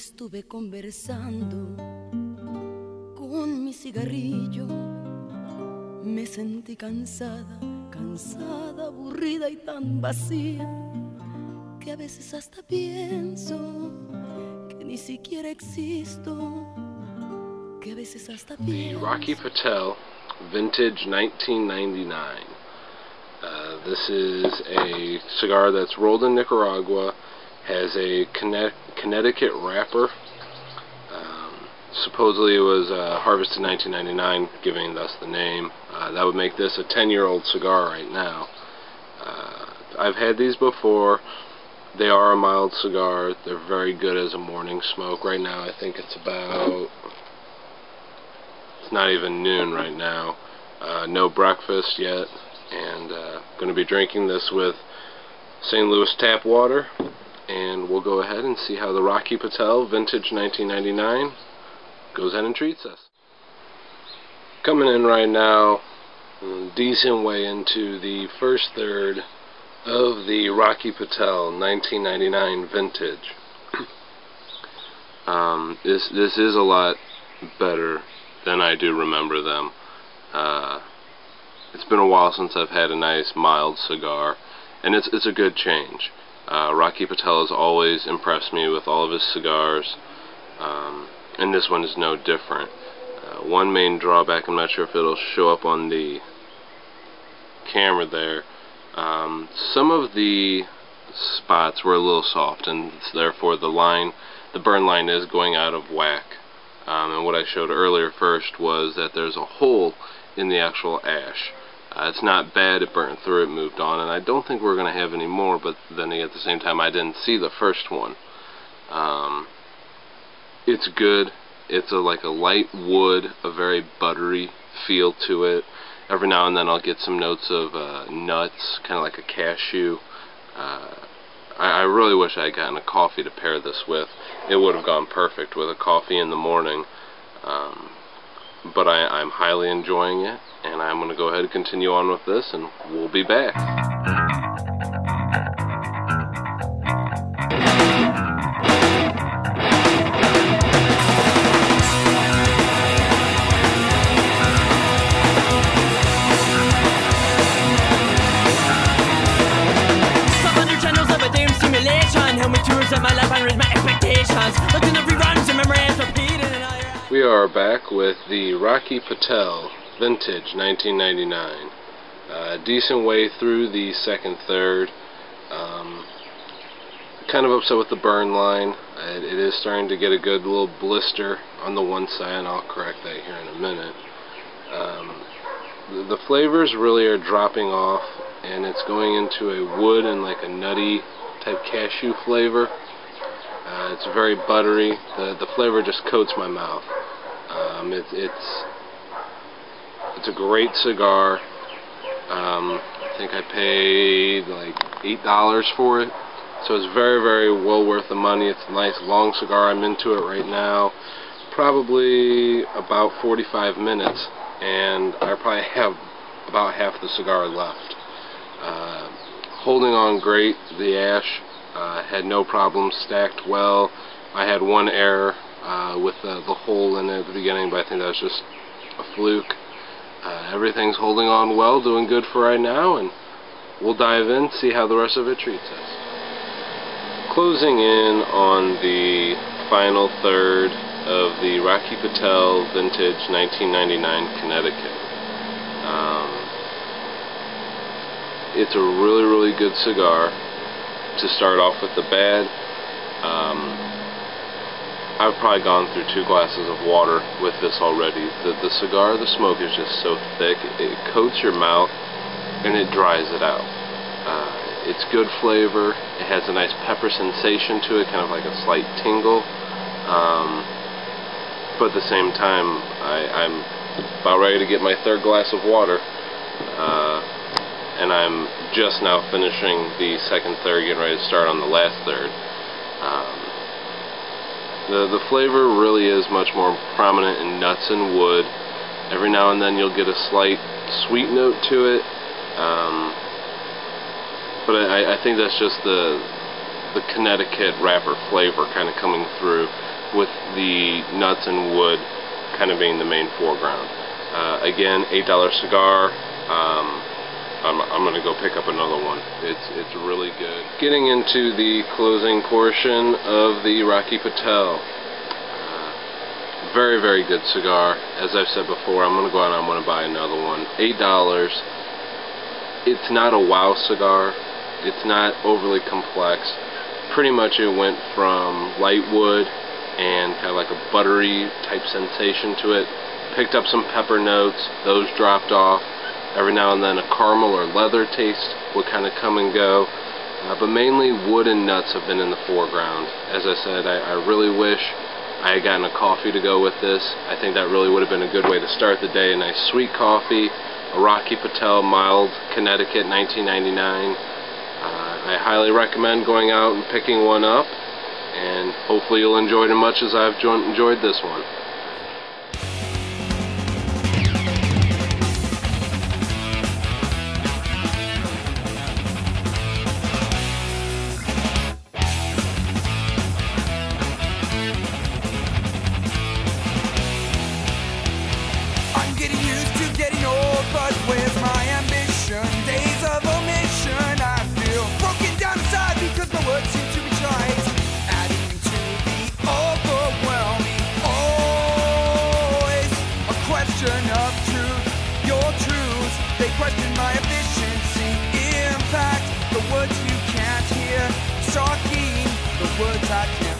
estuve conversando con mi cigarrillo. Me sentí cansada, cansada, aburrida y tan vacía, que a veces hasta pienso que ni siquiera existo, que a veces hasta pienso. The Rocky Patel Vintage 1999. This is a cigar that's rolled in Nicaragua, has a Conneticut wrapper. Supposedly it was harvested in 1999, giving thus the name. That would make this a 10-year-old cigar right now. I've had these before. They are a mild cigar. They're very good as a morning smoke. Right now I think it's not even noon right now. No breakfast yet, and going to be drinking this with St. Louis tap water, and we'll go ahead and see how the Rocky Patel Vintage 1999 goes ahead and treats us. Coming in right now, a decent way into the first third of the Rocky Patel 1999 Vintage. This is a lot better than I do remember them. It's been a while since I've had a nice mild cigar, and it's a good change. Rocky Patel has always impressed me with all of his cigars, and this one is no different. One main drawback, I'm not sure if it'll show up on the camera there, some of the spots were a little soft, and therefore the burn line is going out of whack. And what I showed earlier first was that there's a hole in the actual ash. It's not bad, it burnt through, it moved on, and I don't think we're going to have any more, but then at the same time I didn't see the first one. It's good. It's like a light wood, a very buttery feel to it. Every now and then I'll get some notes of nuts, kind of like a cashew. I really wish I had gotten a coffee to pair this with. It would have gone perfect with a coffee in the morning. But I'm highly enjoying it, and I'm going to go ahead and continue on with this, and we'll be back. We are back with the Rocky Patel Vintage 1999. Decent way through the second third. Kind of upset with the burn line. It is starting to get a good little blister on the one side, and I'll correct that here in a minute. The flavors really are dropping off, and it's going into a wood and like a nutty type cashew flavor. It's very buttery. The flavor just coats my mouth. It's a great cigar. I think I paid like $8 for it, so it's very, very well worth the money. It's a nice long cigar. I'm into it right now, probably about 45 minutes, and I probably have about half the cigar left. Holding on great. The ash had no problem, stacked well. I had one error with the hole in it at the beginning, but I think that was just a fluke. Everything's holding on well, doing good for right now, and we'll dive in, see how the rest of it treats us. Closing in on the final third of the Rocky Patel Vintage 1999 Conneticut. It's a really, really good cigar to start off with the bad. I've probably gone through 2 glasses of water with this already. The cigar, the smoke is just so thick, it coats your mouth and it dries it out. It's good flavor, it has a nice pepper sensation to it, kind of like a slight tingle. But at the same time, I'm about ready to get my 3rd glass of water. And I'm just now finishing the 2nd third, getting ready to start on the last third. The flavor really is much more prominent in nuts and wood. Every now and then you'll get a slight sweet note to it, but I think that's just the Conneticut wrapper flavor kind of coming through. with the nuts and wood kind of being the main foreground. Again, $8 cigar. I'm going to go pick up another one. It's really good. Getting into the closing portion of the Rocky Patel. Very, very good cigar. As I've said before, I'm going to go out and I'm going to buy another one. $8. It's not a wow cigar. It's not overly complex. Pretty much it went from light wood and kind of like a buttery type sensation to it. Picked up some pepper notes. Those dropped off. Every now and then a caramel or leather taste would kind of come and go. But mainly wood and nuts have been in the foreground. As I said, I really wish I had gotten a coffee to go with this. I think that really would have been a good way to start the day. A nice sweet coffee, a Rocky Patel mild Conneticut 1999. I highly recommend going out and picking one up, and hopefully you'll enjoy it as much as I've enjoyed this one. Of truth, your truths, they question my efficiency, impact, the words you can't hear, shocking, the words I can't